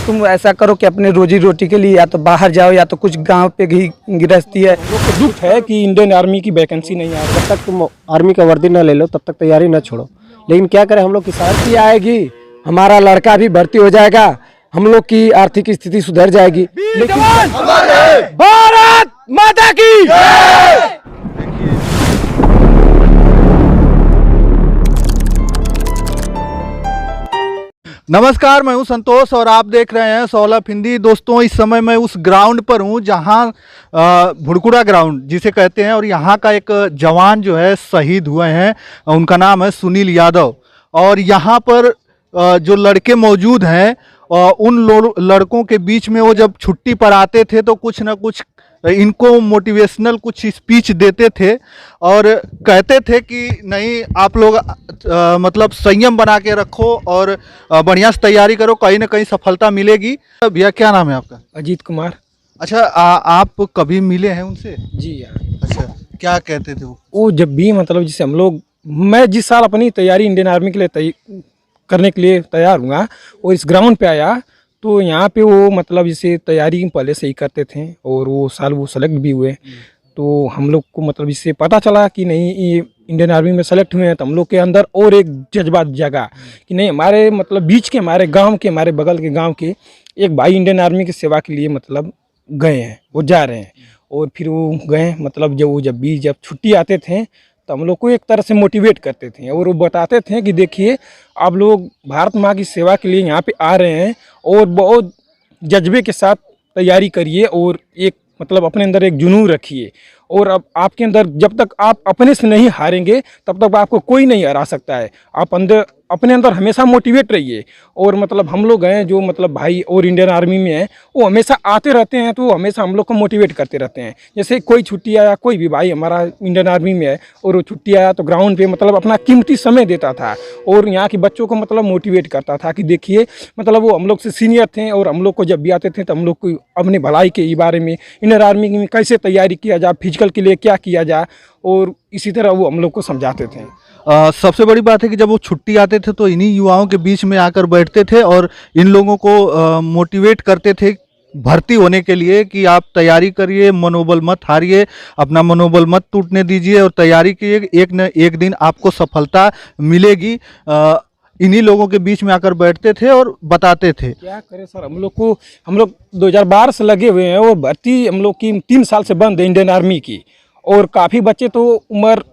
तुम ऐसा करो कि अपने रोजी रोटी के लिए या तो बाहर जाओ या तो कुछ गांव पे ही गृहस्थी है। लोग को दुख है कि इंडियन आर्मी की वैकेंसी नहीं आ रही। जब तक तुम आर्मी का वर्दी न ले लो तब तक तैयारी न छोड़ो। लेकिन क्या करें हम लोग, किसान भर्ती आएगी, हमारा लड़का भी भर्ती हो जाएगा, हम लोग की आर्थिक स्थिति सुधर जाएगी। लेकिन भारत माता की नमस्कार, मैं हूं संतोष और आप देख रहे हैं सौलभ हिंदी। दोस्तों, इस समय मैं उस ग्राउंड पर हूं जहां भुड़कुड़ा ग्राउंड जिसे कहते हैं, और यहां का एक जवान जो है शहीद हुए हैं। उनका नाम है सुनील यादव। और यहां पर जो लड़के मौजूद हैं, उन लड़कों के बीच में वो जब छुट्टी पर आते थे तो कुछ ना कुछ इनको मोटिवेशनल कुछ स्पीच देते थे और कहते थे कि नहीं, आप लोग मतलब संयम बना के रखो और बढ़िया से तैयारी करो, कहीं ना कहीं सफलता मिलेगी। भैया, क्या नाम है आपका? अजीत कुमार। अच्छा, आप कभी मिले हैं उनसे? जी हाँ। अच्छा, क्या कहते थे वो जब भी मतलब जैसे हम लोग, मैं जिस साल अपनी तैयारी इंडियन आर्मी के लिए करने के लिए तैयार हुआ और इस ग्राउंड पे आया तो यहाँ पे वो मतलब जैसे तैयारी पहले से ही करते थे और वो साल वो सेलेक्ट भी हुए। तो हम लोग को मतलब इससे पता चला कि नहीं, ये इंडियन आर्मी में सेलेक्ट हुए हैं। तो हम लोग के अंदर और एक जज्बा जगा कि नहीं, हमारे मतलब बीच के, हमारे गांव के, हमारे बगल के गांव के एक भाई इंडियन आर्मी की सेवा के लिए मतलब गए हैं, वो जा रहे हैं। और फिर वो गए मतलब जब छुट्टी आते थे तो हम लोग को एक तरह से मोटिवेट करते थे और वो बताते थे कि देखिए, आप लोग भारत माँ की सेवा के लिए यहाँ पे आ रहे हैं और बहुत जज्बे के साथ तैयारी करिए और एक मतलब अपने अंदर एक जुनून रखिए। और अब आपके अंदर जब तक आप अपने से नहीं हारेंगे तब तक आपको कोई नहीं हरा सकता है। आप अपने अंदर हमेशा मोटिवेट रहिए। और मतलब हम लोग हैं जो मतलब भाई और इंडियन आर्मी में हैं, वो हमेशा आते रहते हैं तो वो हमेशा हम लोग को मोटिवेट करते रहते हैं। जैसे कोई छुट्टी आया, कोई भी भाई हमारा इंडियन आर्मी में है और वो छुट्टी आया तो ग्राउंड पे मतलब अपना कीमती समय देता था और यहाँ के बच्चों को मतलब मोटिवेट करता था कि देखिए, मतलब वो हम लोग से सीनियर थे और हम लोग को जब भी आते थे तो हम लोग को अपनी भलाई के बारे में, इंडियन आर्मी में कैसे तैयारी किया जाए, फिजिकल के लिए क्या किया जाए, और इसी तरह वो हम लोग को समझाते थे। सबसे बड़ी बात है कि जब वो छुट्टी आते थे तो इन्हीं युवाओं के बीच में आकर बैठते थे और इन लोगों को मोटिवेट करते थे भर्ती होने के लिए कि आप तैयारी करिए, मनोबल मत हारिए, अपना मनोबल मत टूटने दीजिए और तैयारी कीजिए, एक न एक दिन आपको सफलता मिलेगी। इन्हीं लोगों के बीच में आकर बैठते थे और बताते थे। क्या करें सर, हम लोग 2012 से लगे हुए हैं और भर्ती हम लोग की 3 साल से बंद है इंडियन आर्मी की। और काफ़ी बच्चे तो उम्र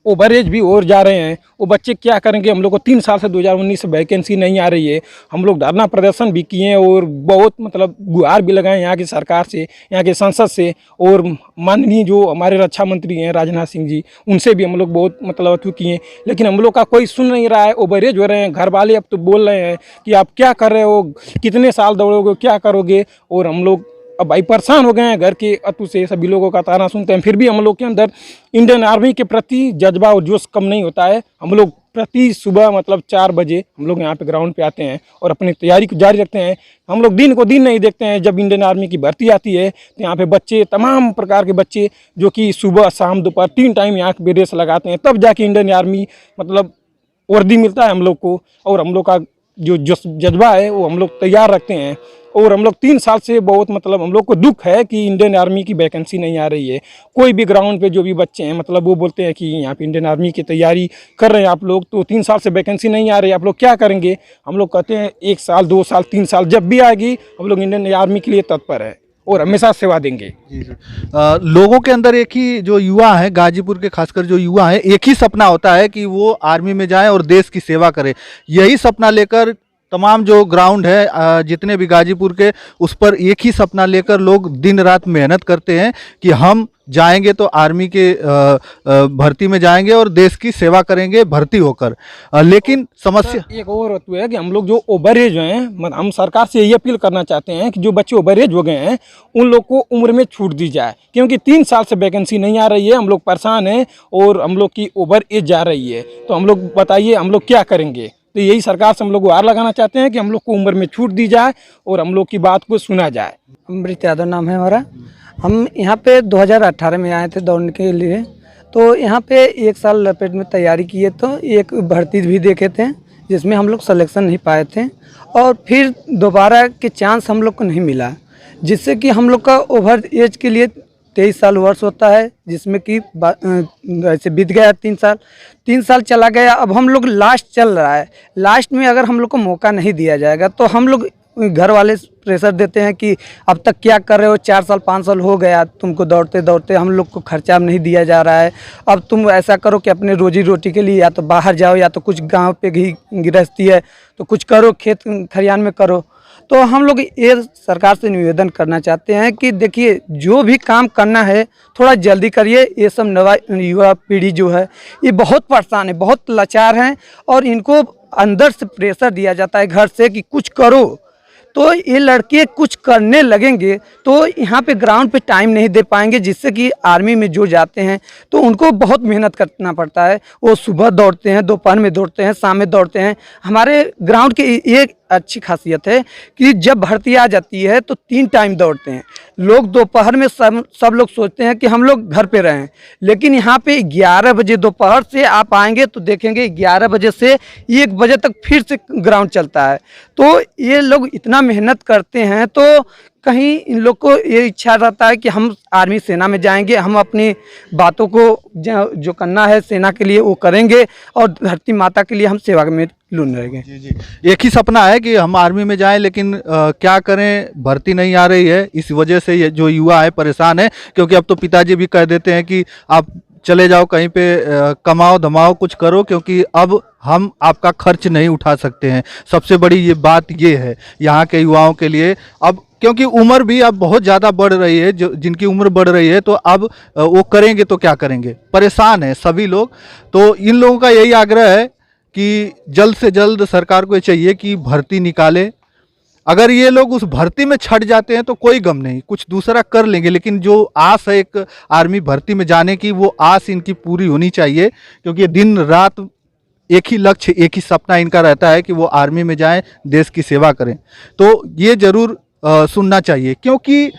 ओवर एज भी और जा रहे हैं। वो बच्चे क्या करेंगे? हम लोग को 3 साल से 2019 से वैकेंसी नहीं आ रही है। हम लोग धरना प्रदर्शन भी किए और बहुत मतलब गुहार भी लगाए यहाँ की सरकार से, यहाँ के संसद से, और माननीय जो हमारे रक्षा मंत्री हैं राजनाथ सिंह जी, उनसे भी हम लोग बहुत मतलब अथू किए, लेकिन हम लोग का कोई सुन नहीं रहा है। ओवर एज हो रहे हैं, घर वाले अब तो बोल रहे हैं कि आप क्या कर रहे हो, कितने साल दौड़ोगे, क्या करोगे। और हम लोग अब भाई परेशान हो गए हैं घर के अतु से, सभी लोगों का ताना सुनते हैं। फिर भी हम लोग के अंदर इंडियन आर्मी के प्रति जज्बा और जोश कम नहीं होता है। हम लोग प्रति सुबह मतलब 4 बजे हम लोग यहाँ पे ग्राउंड पे आते हैं और अपनी तैयारी को जारी रखते हैं। हम लोग दिन को दिन नहीं देखते हैं। जब इंडियन आर्मी की भर्ती आती है तो यहाँ पे बच्चे, तमाम प्रकार के बच्चे जो कि सुबह शाम दोपहर 3 टाइम यहाँ पे रेस लगाते हैं, तब जाके इंडियन आर्मी मतलब वर्दी मिलता है हम लोग को। और हम लोग का जो जज्बा है वो हम लोग तैयार रखते हैं। और हम लोग 3 साल से बहुत मतलब हम लोग को दुख है कि इंडियन आर्मी की वैकेंसी नहीं आ रही है। कोई भी ग्राउंड पे जो भी बच्चे हैं मतलब वो बोलते हैं कि यहाँ पे इंडियन आर्मी की तैयारी कर रहे हैं आप लोग, तो 3 साल से वैकेंसी नहीं आ रही है, आप लोग क्या करेंगे? हम लोग कहते हैं 1 साल 2 साल 3 साल जब भी आएगी हम लोग इंडियन आर्मी के लिए तत्पर है और हमेशा सेवा देंगे। जी जी। लोगों के अंदर एक ही, जो युवा है गाजीपुर के, खासकर जो युवा है, एक ही सपना होता है कि वो आर्मी में जाएं और देश की सेवा करें। यही सपना लेकर तमाम जो ग्राउंड है जितने भी गाजीपुर के, उस पर एक ही सपना लेकर लोग दिन रात मेहनत करते हैं कि हम जाएंगे तो आर्मी के भर्ती में जाएंगे और देश की सेवा करेंगे भर्ती होकर। लेकिन समस्या एक और होती है कि हम लोग जो ओवर एज हैं, हम सरकार से यही अपील करना चाहते हैं कि जो बच्चे ओवर एज हो गए हैं उन लोग को उम्र में छूट दी जाए, क्योंकि 3 साल से वैकेंसी नहीं आ रही है। हम लोग परेशान हैं और हम लोग की ओवर एज जा रही है। तो हम लोग बताइए हम लोग क्या करेंगे? तो यही सरकार से हम लोग गुहार लगाना चाहते हैं कि हम लोग को उम्र में छूट दी जाए और हम लोग की बात को सुना जाए। अमृत यादव नाम है हमारा। हम यहाँ पे 2018 में आए थे दौड़ने के लिए। तो यहाँ पे 1 साल लपेट में तैयारी किए तो एक भर्ती भी देखे थे जिसमें हम लोग सिलेक्शन नहीं पाए थे। और फिर दोबारा के चांस हम लोग को नहीं मिला, जिससे कि हम लोग का ओवर एज के लिए 23 साल वर्ष होता है, जिसमें कि ऐसे बीत गया 3 साल चला गया। अब हम लोग लास्ट चल रहा है, लास्ट में अगर हम लोग को मौका नहीं दिया जाएगा तो हम लोग घर वाले प्रेशर देते हैं कि अब तक क्या कर रहे हो, 4 साल 5 साल हो गया तुमको दौड़ते दौड़ते, हम लोग को खर्चा नहीं दिया जा रहा है, अब तुम ऐसा करो कि अपने रोजी रोटी के लिए या तो बाहर जाओ या तो कुछ गांव पे ही गृहस्थी है तो कुछ करो, खेत खलिहान में करो। तो हम लोग ये सरकार से निवेदन करना चाहते हैं कि देखिए जो भी काम करना है थोड़ा जल्दी करिए। ये सब नवा युवा पीढ़ी जो है ये बहुत परेशान है, बहुत लाचार हैं और इनको अंदर से प्रेशर दिया जाता है घर से कि कुछ करो, तो ये लड़के कुछ करने लगेंगे तो यहाँ पे ग्राउंड पे टाइम नहीं दे पाएंगे, जिससे कि आर्मी में जो जाते हैं तो उनको बहुत मेहनत करना पड़ता है। वो सुबह दौड़ते हैं, दोपहर में दौड़ते हैं, शाम में दौड़ते हैं। हमारे ग्राउंड की एक अच्छी खासियत है कि जब भर्ती आ जाती है तो 3 टाइम दौड़ते हैं लोग। दोपहर में सब लोग सोचते हैं कि हम लोग घर पे रहें, लेकिन यहाँ पे 11 बजे दोपहर से आप आएंगे तो देखेंगे 11 बजे से 1 बजे तक फिर से ग्राउंड चलता है। तो ये लोग इतना मेहनत करते हैं तो कहीं इन लोग को ये इच्छा रहता है कि हम आर्मी सेना में जाएंगे, हम अपनी बातों को जो करना है सेना के लिए वो करेंगे और धरती माता के लिए हम सेवा में लून रहेंगे। जी जी, एक ही सपना है कि हम आर्मी में जाएं, लेकिन क्या करें, भर्ती नहीं आ रही है। इस वजह से ये जो युवा है परेशान है, क्योंकि अब तो पिताजी भी कह देते हैं कि आप चले जाओ कहीं पे, कमाओ धमाओ कुछ करो, क्योंकि अब हम आपका खर्च नहीं उठा सकते हैं। सबसे बड़ी ये बात ये है यहाँ के युवाओं के लिए। अब क्योंकि उम्र भी अब बहुत ज़्यादा बढ़ रही है, जो जिनकी उम्र बढ़ रही है तो अब वो करेंगे तो क्या करेंगे, परेशान है सभी लोग। तो इन लोगों का यही आग्रह है कि जल्द से जल्द सरकार को ये चाहिए कि भर्ती निकाले। अगर ये लोग उस भर्ती में छट जाते हैं तो कोई गम नहीं, कुछ दूसरा कर लेंगे, लेकिन जो आस है एक आर्मी भर्ती में जाने की, वो आस इनकी पूरी होनी चाहिए। क्योंकि दिन रात एक ही लक्ष्य, एक ही सपना इनका रहता है कि वो आर्मी में जाएं, देश की सेवा करें। तो ये ज़रूर सुनना चाहिए, क्योंकि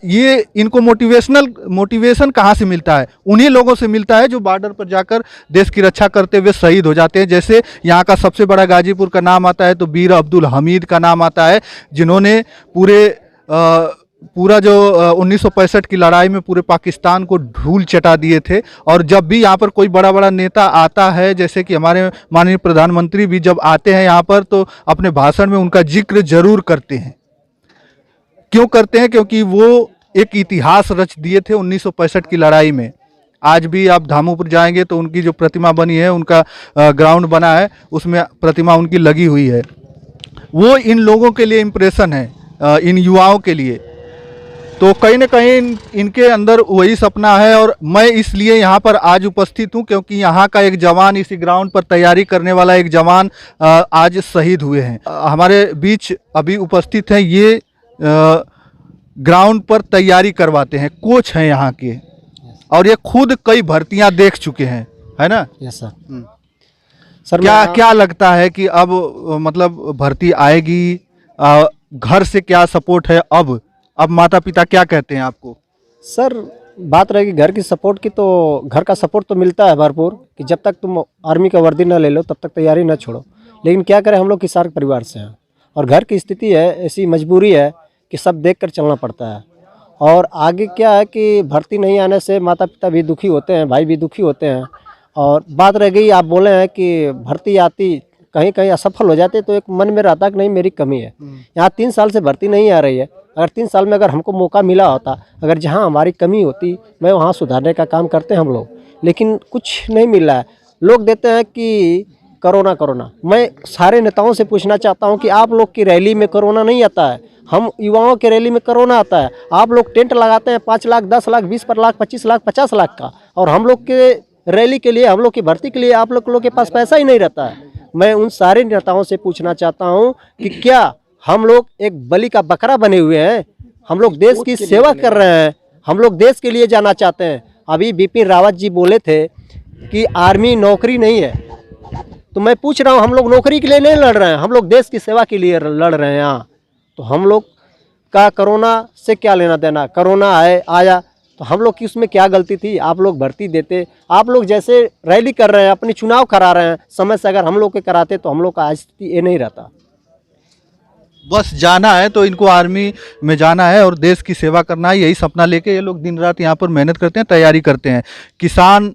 ये इनको मोटिवेशन कहाँ से मिलता है? उन्हीं लोगों से मिलता है जो बॉर्डर पर जाकर देश की रक्षा करते हुए शहीद हो जाते हैं। जैसे यहाँ का सबसे बड़ा गाजीपुर का नाम आता है तो वीर अब्दुल हमीद का नाम आता है, जिन्होंने पूरा जो 1965 की लड़ाई में पूरे पाकिस्तान को धूल चटा दिए थे। और जब भी यहाँ पर कोई बड़ा बड़ा नेता आता है, जैसे कि हमारे माननीय प्रधानमंत्री भी जब आते हैं यहाँ पर, तो अपने भाषण में उनका जिक्र जरूर करते हैं। क्यों करते हैं? क्योंकि वो एक इतिहास रच दिए थे 1965 की लड़ाई में। आज भी आप धामोपुर जाएंगे तो उनकी जो प्रतिमा बनी है, उनका ग्राउंड बना है, उसमें प्रतिमा उनकी लगी हुई है। वो इन लोगों के लिए इम्प्रेशन है, इन युवाओं के लिए। तो कहीं ना कहीं इनके अंदर वही सपना है। और मैं इसलिए यहाँ पर आज उपस्थित हूँ क्योंकि यहाँ का एक जवान, इसी ग्राउंड पर तैयारी करने वाला एक जवान आज शहीद हुए हैं। हमारे बीच अभी उपस्थित हैं, ये ग्राउंड पर तैयारी करवाते हैं, कोच हैं यहाँ के, और ये खुद कई भर्तियां देख चुके हैं, है ना? Yes sir. सर क्या लगता है कि अब मतलब भर्ती आएगी? घर से क्या सपोर्ट है? अब माता पिता क्या कहते हैं आपको? सर बात रहेगी घर की सपोर्ट की, तो घर का सपोर्ट तो मिलता है भरपूर कि जब तक तुम आर्मी का वर्दी ना ले लो तब तक तैयारी ना छोड़ो। लेकिन क्या करें, हम लोग किसान परिवार से हैं और घर की स्थिति है, ऐसी मजबूरी है कि सब देखकर चलना पड़ता है। और आगे क्या है कि भर्ती नहीं आने से माता पिता भी दुखी होते हैं, भाई भी दुखी होते हैं। और बात रह गई, आप बोले हैं कि भर्ती आती कहीं कहीं असफल हो जाते, तो एक मन में रहता कि नहीं मेरी कमी है। यहाँ 3 साल से भर्ती नहीं आ रही है। अगर 3 साल में अगर हमको मौका मिला होता, अगर जहाँ हमारी कमी होती, मैं वहाँ सुधारने का काम करते हैं हम लोग, लेकिन कुछ नहीं मिल रहा है। लोग देते हैं कि कोरोना। मैं सारे नेताओं से पूछना चाहता हूं कि आप लोग की रैली में कोरोना नहीं आता है, हम युवाओं के रैली में कोरोना आता है। आप लोग टेंट लगाते हैं 5 लाख, 10 लाख, 20 लाख, 25 लाख, 50 लाख का, और हम लोग के रैली के लिए, हम लोग की भर्ती के लिए आप लोग के पास पैसा ही नहीं रहता है। मैं उन सारे नेताओं से पूछना चाहता हूँ कि क्या हम लोग एक बलि का बकरा बने हुए हैं? हम लोग देश की सेवा कर रहे हैं, हम लोग देश के लिए जाना चाहते हैं। अभी बिपिन रावत जी बोले थे कि आर्मी नौकरी नहीं है, तो मैं पूछ रहा हूँ, हम लोग नौकरी के लिए नहीं लड़ रहे हैं, हम लोग देश की सेवा के लिए लड़ रहे हैं यहाँ। तो हम लोग का कोरोना से क्या लेना देना? कोरोना आया तो हम लोग की उसमें क्या गलती थी? आप लोग भर्ती देते, आप लोग जैसे रैली कर रहे हैं, अपनी चुनाव करा रहे हैं, समय से अगर हम लोग के कराते तो हम लोग का आज स्थिति ये नहीं रहता। बस जाना है तो इनको आर्मी में जाना है और देश की सेवा करना है, यही सपना लेके ये लोग दिन रात यहाँ पर मेहनत करते हैं, तैयारी करते हैं। किसान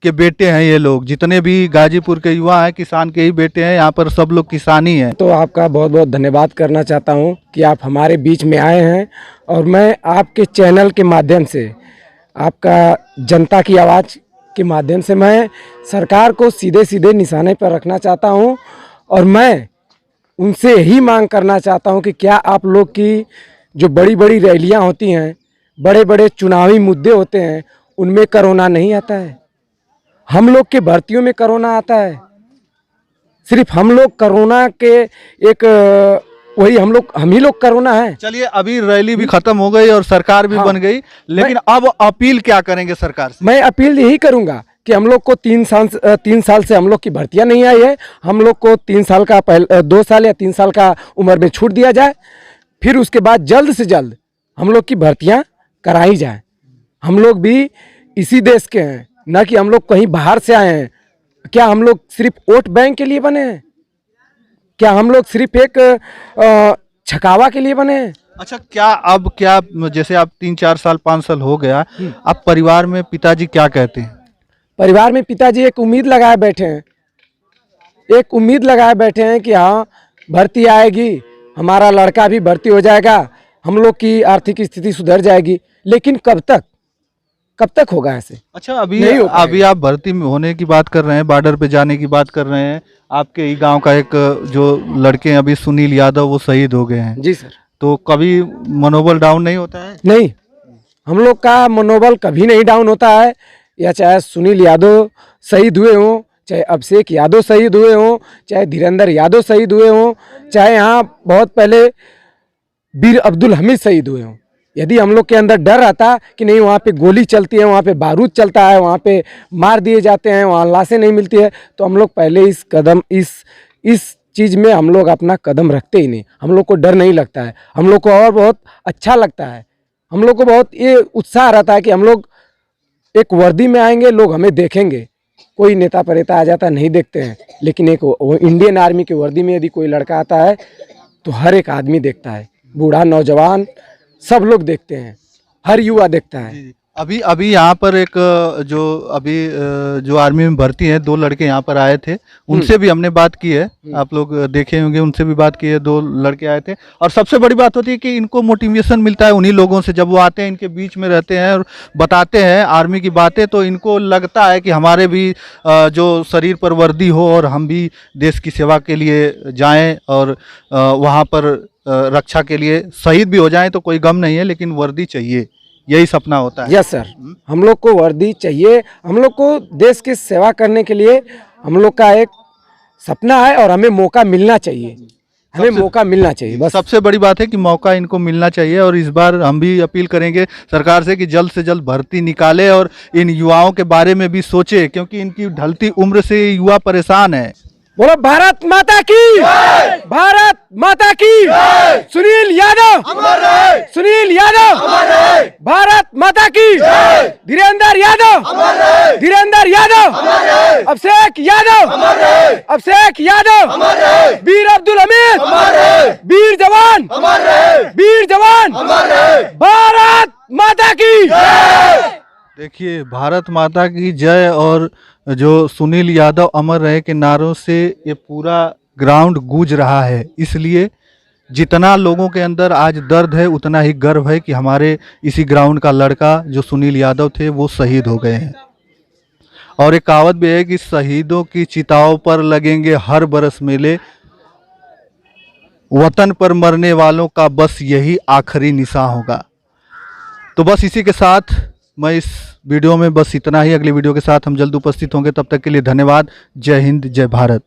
के बेटे हैं ये लोग, जितने भी गाजीपुर के युवा हैं किसान के ही बेटे हैं, यहाँ पर सब लोग किसान ही हैं। तो आपका बहुत बहुत धन्यवाद करना चाहता हूँ कि आप हमारे बीच में आए हैं और मैं आपके चैनल के माध्यम से, आपका जनता की आवाज़ के माध्यम से मैं सरकार को सीधे सीधे निशाने पर रखना चाहता हूँ और मैं उनसे यही मांग करना चाहता हूँ कि क्या आप लोग की जो बड़ी बड़ी रैलियाँ होती हैं, बड़े बड़े चुनावी मुद्दे होते हैं, उनमें कोरोना नहीं आता है? हम लोग के भर्तियों में कोरोना आता है। सिर्फ हम लोग कोरोना के एक वही हम ही लोग कोरोना है। चलिए, अभी रैली भी खत्म हो गई और सरकार भी हाँ। बन गई, लेकिन अब अपील क्या करेंगे सरकार से? मैं अपील यही करूंगा कि हम लोग को 3 साल से हम लोग की भर्तियां नहीं आई है। हम लोग को 3 साल का 2 साल या 3 साल का उम्र में छूट दिया जाए, फिर उसके बाद जल्द से जल्द हम लोग की भर्तियां कराई जाए। हम लोग भी इसी देश के हैं, न कि हम लोग कहीं बाहर से आए हैं। क्या हम लोग सिर्फ वोट बैंक के लिए बने हैं? क्या हम लोग सिर्फ एक छकावा के लिए बने हैं? अच्छा, क्या जैसे आप 3-4 साल 5 साल हो गया, अब परिवार में पिताजी क्या कहते हैं? परिवार में पिताजी एक उम्मीद लगाए बैठे हैं, एक उम्मीद लगाए बैठे हैं कि हाँ भर्ती आएगी, हमारा लड़का भी भर्ती हो जाएगा, हम लोग की आर्थिक स्थिति सुधर जाएगी। लेकिन कब तक होगा ऐसे? अच्छा, अभी आप भर्ती में होने की बात कर रहे हैं, बॉर्डर पे जाने की बात कर रहे हैं। आपके ही गांव का एक जो लड़के हैं अभी, सुनील यादव, वो शहीद हो गए हैं। जी सर। तो कभी मनोबल डाउन नहीं होता है? नहीं, हम लोग का मनोबल कभी नहीं डाउन होता है। या चाहे सुनील यादव शहीद हुए हों, चाहे अभिषेक यादव शहीद हुए हों, चाहे धीरेंद्र यादव शहीद हुए हों, चाहे यहाँ बहुत पहले बीर अब्दुल हमीद शहीद हुए हों, यदि हम लोग के अंदर डर रहता कि नहीं वहाँ पे गोली चलती है, वहाँ पे बारूद चलता है, वहाँ पे मार दिए जाते हैं, वहाँ लाशें नहीं मिलती है, तो हम लोग पहले इस चीज़ में हम लोग अपना कदम रखते ही नहीं। हम लोग को डर नहीं लगता है, हम लोग को और बहुत अच्छा लगता है। हम लोग को बहुत ये उत्साह रहता है कि हम लोग एक वर्दी में आएंगे, लोग हमें देखेंगे। कोई नेता परेता आ जाता नहीं देखते हैं, लेकिन एक इंडियन आर्मी की वर्दी में यदि कोई लड़का आता है तो हर एक आदमी देखता है, बूढ़ा नौजवान सब लोग देखते हैं, हर युवा देखता है। अभी यहाँ पर एक जो आर्मी में भर्ती है, 2 लड़के यहाँ पर आए थे, उनसे भी हमने बात की है, आप लोग देखे होंगे, उनसे भी बात की है। 2 लड़के आए थे और सबसे बड़ी बात होती है कि इनको मोटिवेशन मिलता है उन्हीं लोगों से। जब वो आते हैं, इनके बीच में रहते हैं और बताते हैं आर्मी की बातें, तो इनको लगता है कि हमारे भी जो शरीर पर वर्दी हो और हम भी देश की सेवा के लिए जाएं और वहाँ पर रक्षा के लिए शहीद भी हो जाएं तो कोई गम नहीं है, लेकिन वर्दी चाहिए, यही सपना होता है। यस सर, हम लोग को वर्दी चाहिए। हम लोग को देश की सेवा करने के लिए हम लोग का एक सपना है और हमें मौका मिलना चाहिए, हमें मौका मिलना चाहिए। बस सबसे बड़ी बात है कि मौका इनको मिलना चाहिए और इस बार हम भी अपील करेंगे सरकार से कि जल्द से जल्द भर्ती निकाले और इन युवाओं के बारे में भी सोचे, क्योंकि इनकी ढलती उम्र से युवा परेशान है। बोलो भारत माता की, भारत माता की। सुनील यादव, सुनील यादव, भारत माता की। धीरेंद्र यादव, धीरेंद्र यादव, अभिषेक यादव, अभिषेक यादव, बीर अब्दुल हमीद, वीर जवान, वीर जवान, भारत माता की। देखिए, भारत माता की जय और जो सुनील यादव अमर रहे के नारों से ये पूरा ग्राउंड गूंज रहा है। इसलिए जितना लोगों के अंदर आज दर्द है, उतना ही गर्व है कि हमारे इसी ग्राउंड का लड़का जो सुनील यादव थे वो शहीद हो गए हैं। और एक कहावत भी है कि शहीदों की चिताओं पर लगेंगे हर बरस मेले, वतन पर मरने वालों का बस यही आखिरी निशान होगा। तो बस इसी के साथ मैं इस वीडियो में बस इतना ही। अगले वीडियो के साथ हम जल्द उपस्थित होंगे, तब तक के लिए धन्यवाद। जय हिंद, जय भारत।